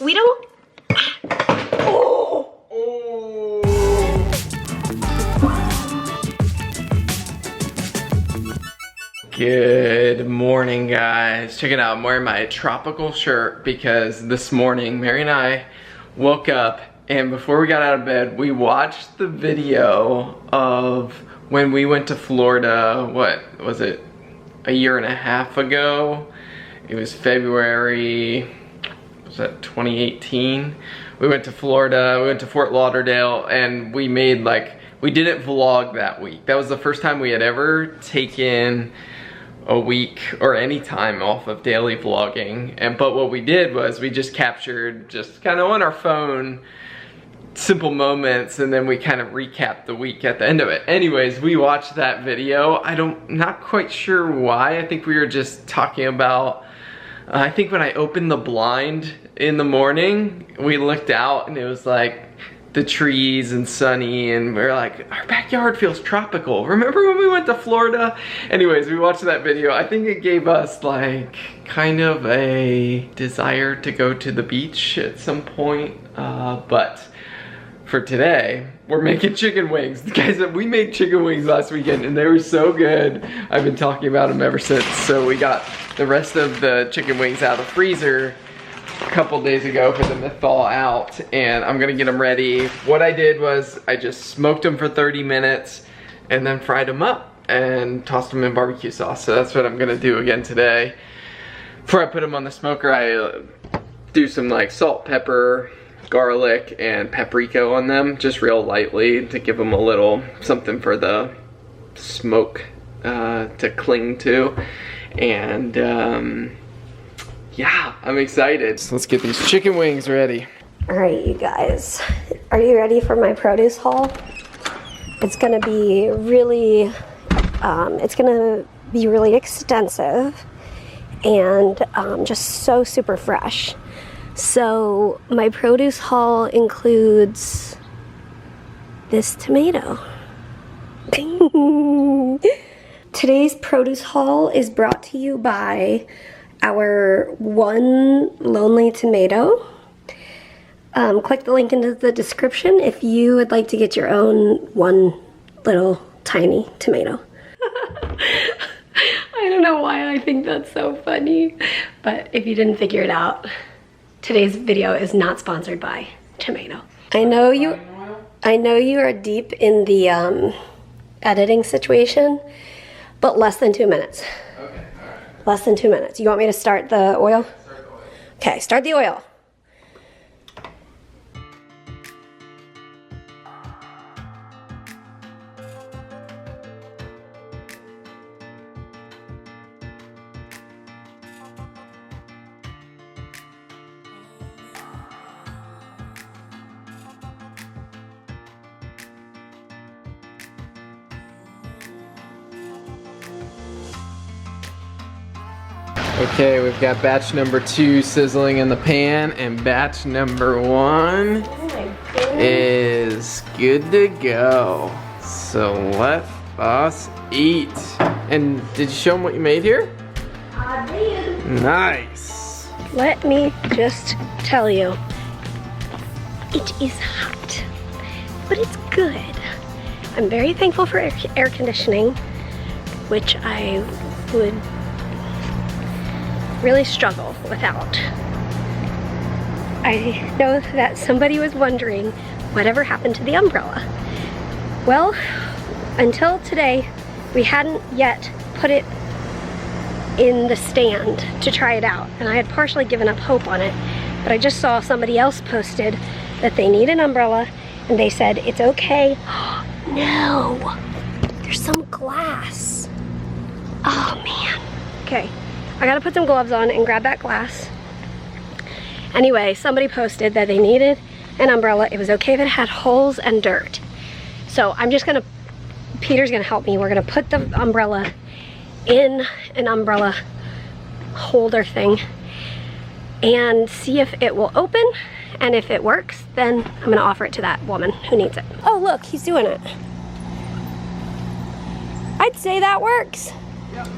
We don't... Oh! Oh. Good morning, guys. Check it out. I'm wearing my tropical shirt because this morning Mary and I woke up, and before we got out of bed, we watched the video of when we went to Florida. What was it? A year and a half ago. It was February, was that 2018? We went to Florida, we went to Fort Lauderdale, and we made we didn't vlog that week. That was the first time we had ever taken a week or any time off of daily vlogging. But what we did was we just captured, just kind of on our phone, simple moments, and then we kind of recapped the week at the end of it. Anyways, we watched that video. Not quite sure why. I think we were just talking about, I think when I opened the blind in the morning, we looked out and it was like the trees and sunny, and we were like, our backyard feels tropical. Remember when we went to Florida? Anyways, we watched that video. I think it gave us like kind of a desire to go to the beach at some point, but for today, we're making chicken wings. Guys, we made chicken wings last weekend and they were so good. I've been talking about them ever since. So we got the rest of the chicken wings out of the freezer a couple days ago for them to thaw out, and I'm gonna get them ready. What I did was I just smoked them for 30 minutes and then fried them up and tossed them in barbecue sauce. So that's what I'm gonna do again today. Before I put them on the smoker, I do some like salt, pepper, garlic, and paprika on them, just real lightly to give them a little something for the smoke to cling to. And yeah, I'm excited. So let's get these chicken wings ready. All right, you guys, are you ready for my produce haul? It's gonna be really, extensive and just so super fresh. So my produce haul includes this tomato. Today's produce haul is brought to you by our One Lonely Tomato. Click the link into the description if you would like to get your own one little tiny tomato. I don't know why I think that's so funny, but if you didn't figure it out, today's video is not sponsored by tomato. I know you are deep in the editing situation, but less than 2 minutes. Okay, all right. Less than 2 minutes. You want me to start the oil? Start the oil. Okay, start the oil. Okay, we've got batch number 2 sizzling in the pan, and batch number 1 is good to go. So let us eat. And did you show them what you made here? I did. Nice. Let me just tell you, it is hot, but it's good. I'm very thankful for air conditioning, which I would really struggle without. I know that somebody was wondering whatever happened to the umbrella. Well, until today, we hadn't yet put it in the stand to try it out, and I had partially given up hope on it, but I just saw somebody else posted that they need an umbrella, and they said it's okay. No, there's some glass. Oh man. Okay, I gotta put some gloves on and grab that glass. Anyway, somebody posted that they needed an umbrella. It was okay if it had holes and dirt. So I'm just gonna, Peter's gonna help me. We're gonna put the umbrella in an umbrella holder thing and see if it will open, and if it works, then I'm gonna offer it to that woman who needs it. Oh look, he's doing it. I'd say that works. Yep.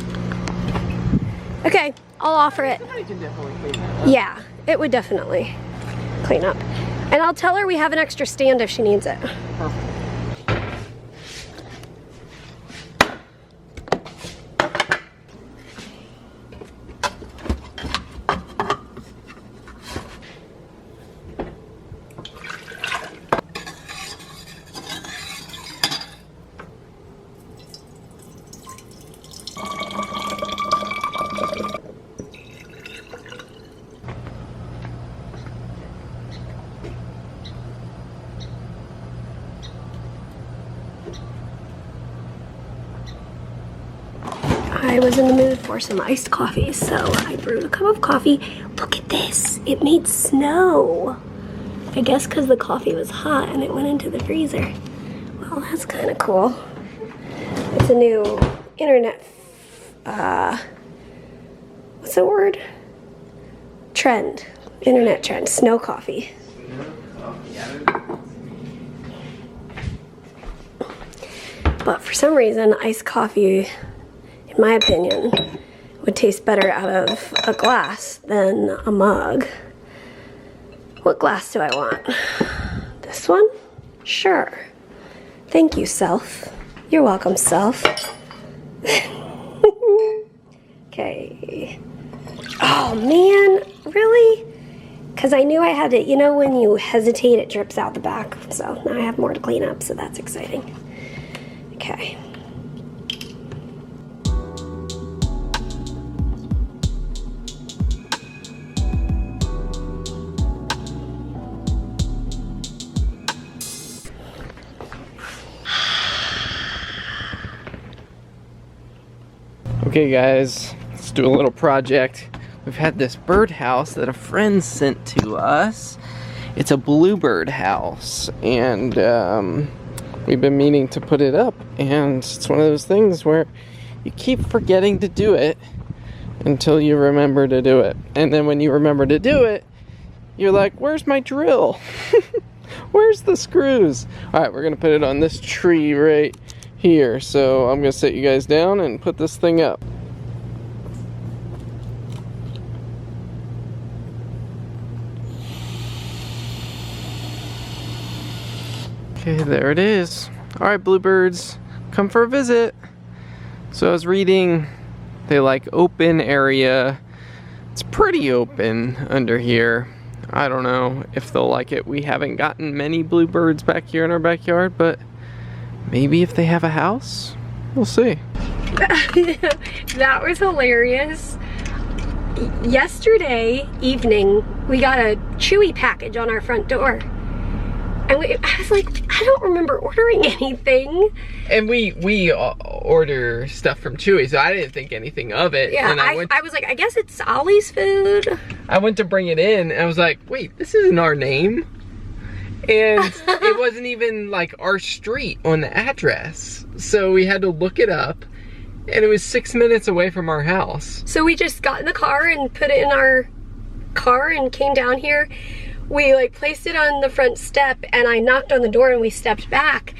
Okay, I'll offer it. Somebody can definitely clean that up. Yeah, it would definitely. clean up. And I'll tell her we have an extra stand if she needs it. Perfect. I was in the mood for some iced coffee, so I brewed a cup of coffee. Look at this, it made snow. I guess because the coffee was hot and it went into the freezer. Well, that's kind of cool. It's a new internet, what's the word? Trend, internet trend, snow coffee. But for some reason, iced coffee, in my opinion, would taste better out of a glass than a mug. What glass do I want? This one? Sure. Thank you, self. You're welcome, self. Okay. Oh man, really? Because I knew I had to, you know when you hesitate it drips out the back. So now I have more to clean up, so that's exciting. Okay. Okay guys, let's do a little project. We've had this birdhouse that a friend sent to us. It's a bluebird house, and we've been meaning to put it up, and it's one of those things where you keep forgetting to do it until you remember to do it. And then when you remember to do it, you're like, where's my drill? Where's the screws? Alright, we're gonna put it on this tree right here. So I'm gonna set you guys down and put this thing up. Okay, there it is. Alright, bluebirds, come for a visit. So I was reading, they like open area. It's pretty open under here. I don't know if they'll like it. We haven't gotten many bluebirds back here in our backyard, but maybe if they have a house, we'll see. That was hilarious. Yesterday evening, we got a Chewy package on our front door. And I was like, I don't remember ordering anything. And we order stuff from Chewy, so I didn't think anything of it. Yeah, and I was like, I guess it's Ollie's food. I went to bring it in, and I was like, wait, this isn't our name. And it wasn't even like our street on the address. So we had to look it up, and it was 6 minutes away from our house. So we just got in the car and put it in our car and came down here. We like placed it on the front step, and I knocked on the door and we stepped back,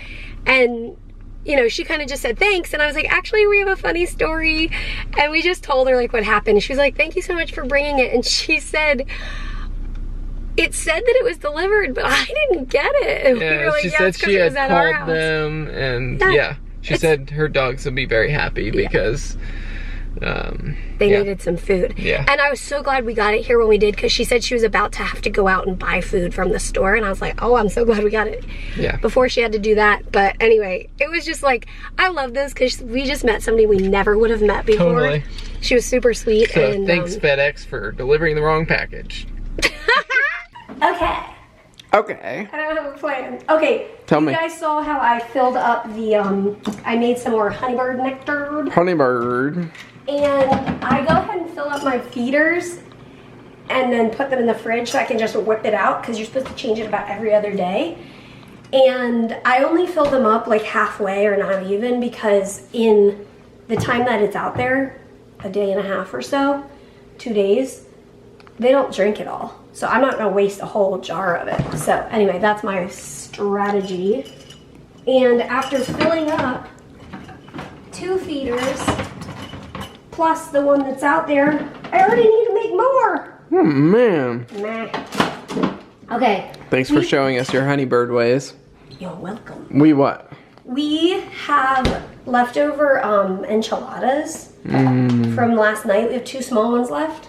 and you know, she kind of just said thanks, and I was like, actually we have a funny story, and we just told her like what happened. She was like, thank you so much for bringing it, and she said it said that it was delivered, but I didn't get it. And yeah, we were like, she yeah, said she had called them, and yeah, she said her dogs would be very happy because they needed some food. Yeah. And I was so glad we got it here when we did, because she said she was about to have to go out and buy food from the store, and I was like, oh, I'm so glad we got it before she had to do that. But anyway, it was just like, I love this because we just met somebody we never would have met before. Totally. She was super sweet. So and thanks FedEx for delivering the wrong package. Okay. Okay. I don't have a plan. Okay. Tell me. You guys saw how I filled up the, I made some more honeybird nectar. Honeybird. And I go ahead and fill up my feeders and then put them in the fridge so I can just whip it out, because you're supposed to change it about every other day. And I only fill them up like halfway or not even, because in the time that it's out there, a day and a half or so, 2 days, they don't drink it all. So I'm not gonna waste a whole jar of it. So anyway, that's my strategy. And after filling up 2 feeders, plus the one that's out there, I already need to make more. Oh man. Nah. Okay. Thanks for showing us your honeybird ways. You're welcome. We what? We have leftover enchiladas from last night. We have 2 small ones left.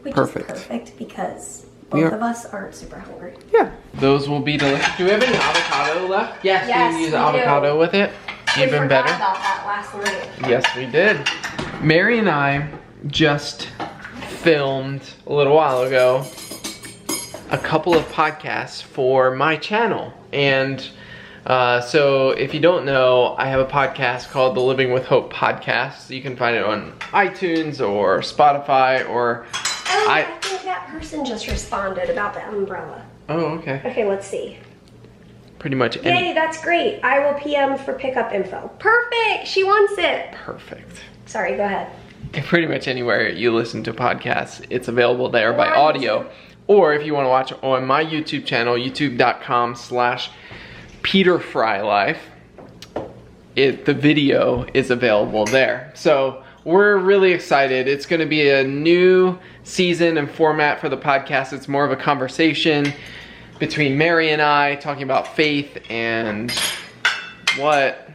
Which is perfect because both of us aren't super hungry. Yeah. Those will be delicious. Do we have any avocado left? Yes, we can use avocado with it. Even better. We forgot about that last night. Yes, we did. Mary and I just filmed a little while ago a couple of podcasts for my channel. And so if you don't know, I have a podcast called the Living with Hope podcast. You can find it on iTunes or Spotify or... Oh, I think that person just responded about the umbrella. Oh, okay. Okay, let's see. Pretty much any... Yay, that's great. I will PM for pickup info. Perfect, she wants it. Perfect. Sorry, go ahead. Pretty much anywhere you listen to podcasts, it's available there by audio. Or if you want to watch on my YouTube channel, youtube.com/Frey Life, the video is available there. So we're really excited. It's going to be a new season and format for the podcast. It's more of a conversation between Mary and I, talking about faith and what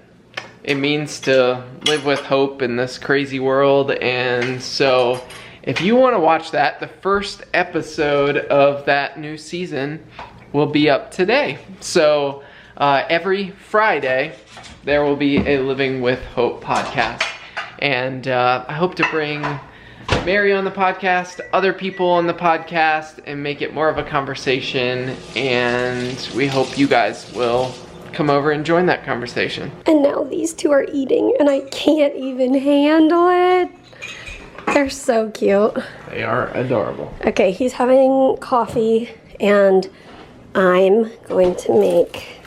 it means to live with hope in this crazy world. And so if you want to watch that, the first episode of that new season will be up today. So every Friday there will be a Living with Hope podcast. And I hope to bring Mary on the podcast, other people on the podcast, and make it more of a conversation. And we hope you guys will come over and join that conversation. And now these 2 are eating and I can't even handle it. They're so cute. They are adorable. Okay, he's having coffee and I'm going to make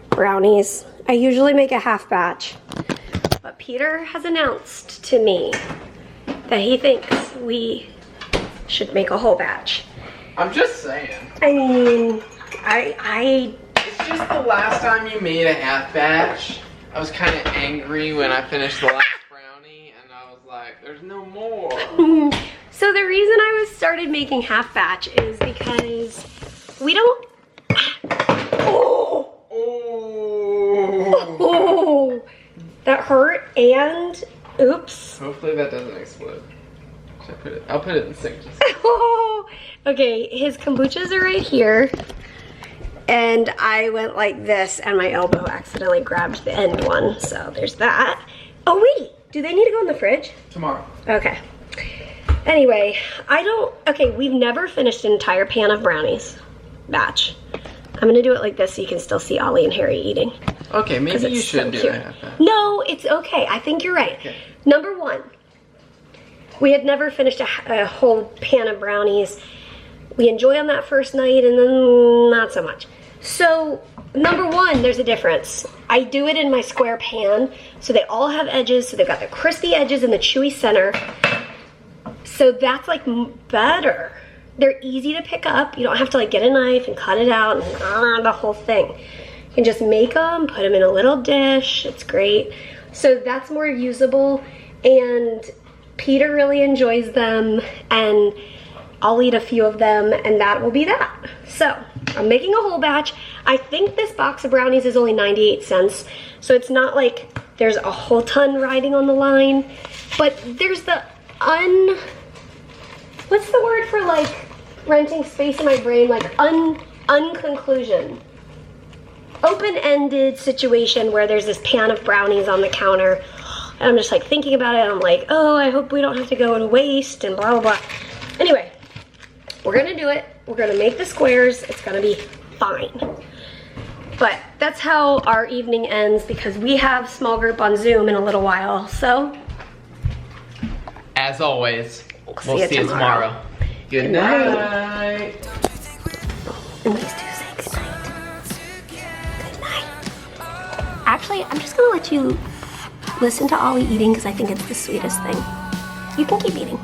brownies. I usually make a half batch, but Peter has announced to me that he thinks we should make a whole batch. I'm just saying. I mean, It's just the last time you made a half batch, I was kind of angry when I finished the last brownie, and I was like, there's no more. So the reason I started making half batch is because we don't... Oh, that hurt, and oops. Hopefully that doesn't explode. Should I put it? I'll put it in the sink. Oh, okay, his kombuchas are right here. And I went like this and my elbow accidentally grabbed the end one. So there's that. Oh wait, do they need to go in the fridge? Tomorrow. Okay. Anyway, okay, we've never finished an entire pan of brownies. Batch. I'm gonna do it like this so you can still see Ollie and Harry eating. Okay, maybe you should do it. No, it's okay. I think you're right. Okay. Number 1, we had never finished a whole pan of brownies. We enjoy on that first night and then not so much. So, number 1, there's a difference. I do it in my square pan, so they all have edges, so they've got the crispy edges and the chewy center. So that's like better. They're easy to pick up. You don't have to like get a knife and cut it out and the whole thing. You can just make them, put them in a little dish. It's great. So that's more usable, and Peter really enjoys them, and I'll eat a few of them, and that will be that. So I'm making a whole batch. I think this box of brownies is only 98 cents, so it's not like there's a whole ton riding on the line, but there's the what's the word for like renting space in my brain, like unconclusion. Open-ended situation where there's this pan of brownies on the counter, and I'm just like thinking about it, and I'm like, oh, I hope we don't have to go to waste and blah, blah, blah. Anyway, we're gonna do it. We're gonna make the squares. It's gonna be fine. But that's how our evening ends because we have small group on Zoom in a little while, so. As always, we'll see you tomorrow. Good night. And these 2 say good night. Good night. Actually, I'm just gonna let you listen to Ollie eating because I think it's the sweetest thing. You can keep eating.